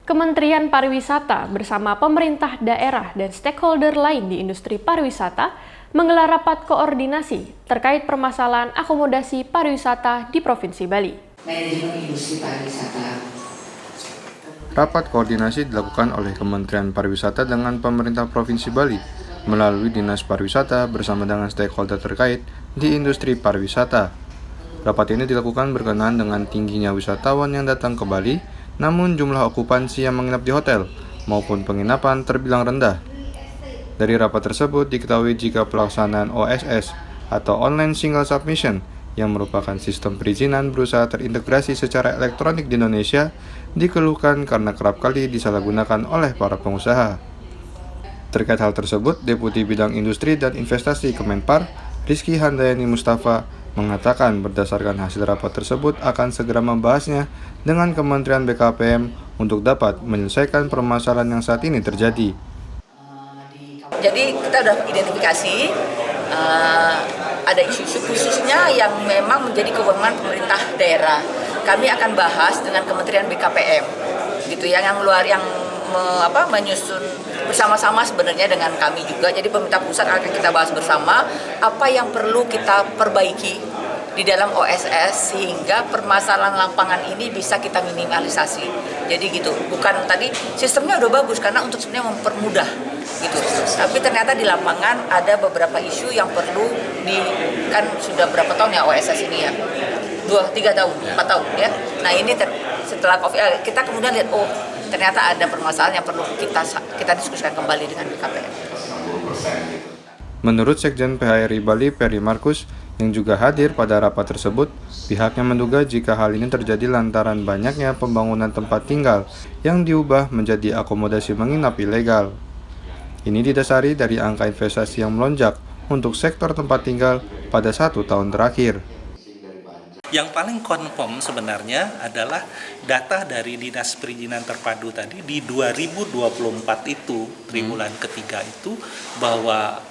Kementerian Pariwisata bersama pemerintah daerah dan stakeholder lain di industri pariwisata menggelar rapat koordinasi terkait permasalahan akomodasi pariwisata di Provinsi Bali. Manajemen industri pariwisata. Rapat koordinasi dilakukan oleh Kementerian Pariwisata dengan pemerintah Provinsi Bali melalui Dinas Pariwisata bersama dengan stakeholder terkait di industri pariwisata. Rapat ini dilakukan berkenaan dengan tingginya wisatawan yang datang ke Bali, namun jumlah okupansi yang menginap di hotel maupun penginapan terbilang rendah. Dari rapat tersebut diketahui jika pelaksanaan OSS atau Online Single Submission yang merupakan sistem perizinan berusaha terintegrasi secara elektronik di Indonesia dikeluhkan karena kerap kali disalahgunakan oleh para pengusaha. Terkait hal tersebut, Deputi Bidang Industri dan Investasi Kemenpar, Rizky Handayani Mustafa, mengatakan berdasarkan hasil rapat tersebut akan segera membahasnya dengan Kementerian BKPM untuk dapat menyelesaikan permasalahan yang saat ini terjadi. Jadi kita sudah identifikasi ada isu-isu khususnya yang memang menjadi kewenangan pemerintah daerah. Kami akan bahas dengan Kementerian BKPM, gitu ya, yang menyusun bersama-sama sebenarnya dengan kami juga. Jadi pemerintah pusat akan kita bahas bersama apa yang perlu kita perbaiki di dalam OSS sehingga permasalahan lapangan ini bisa kita minimalisasi. Jadi gitu, bukan tadi sistemnya udah bagus karena untuk sebenarnya mempermudah gitu. Tapi ternyata di lapangan ada beberapa isu yang perlu kan sudah berapa tahun ya OSS ini ya? 2, 3 tahun, 4 tahun ya. Nah ini setelah COVID kita kemudian lihat ternyata ada permasalahan yang perlu kita diskusikan kembali dengan BKPM. Menurut Sekjen PHRI Bali, Peri Markus, yang juga hadir pada rapat tersebut, pihaknya menduga jika hal ini terjadi lantaran banyaknya pembangunan tempat tinggal yang diubah menjadi akomodasi menginap ilegal. Ini didasari dari angka investasi yang melonjak untuk sektor tempat tinggal pada 1 tahun terakhir. Yang paling confirm sebenarnya adalah data dari Dinas Perizinan Terpadu tadi di 2024 itu, triwulan ketiga itu, bahwa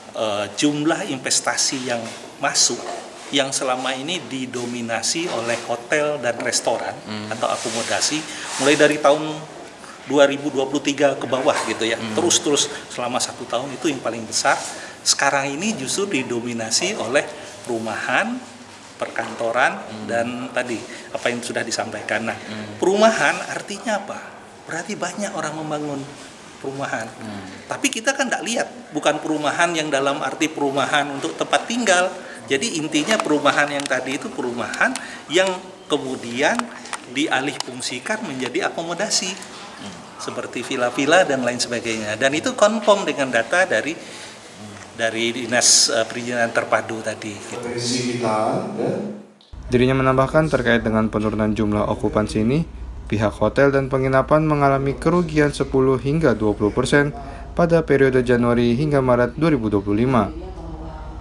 jumlah investasi yang masuk yang selama ini didominasi oleh hotel dan restoran atau akomodasi mulai dari tahun 2023 ke bawah gitu ya, terus selama 1 tahun itu yang paling besar. Sekarang ini justru didominasi oleh perumahan, perkantoran, dan tadi apa yang sudah disampaikan. Nah, perumahan artinya apa? Berarti banyak orang membangun perumahan. Tapi kita kan tidak lihat, bukan perumahan yang dalam arti perumahan untuk tempat tinggal. Jadi intinya perumahan yang tadi itu perumahan yang kemudian dialihfungsikan menjadi akomodasi. Seperti villa-villa dan lain sebagainya. Dan itu confirm dengan data dari Dinas Perizinan Terpadu tadi. Gitu. Dirinya menambahkan terkait dengan penurunan jumlah okupansi ini, pihak hotel dan penginapan mengalami kerugian 10 hingga 20% pada periode Januari hingga Maret 2025.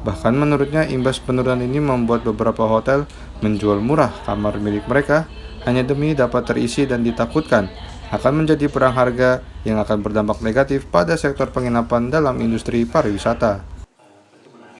Bahkan menurutnya imbas penurunan ini membuat beberapa hotel menjual murah kamar milik mereka hanya demi dapat terisi dan ditakutkan akan menjadi perang harga yang akan berdampak negatif pada sektor penginapan dalam industri pariwisata.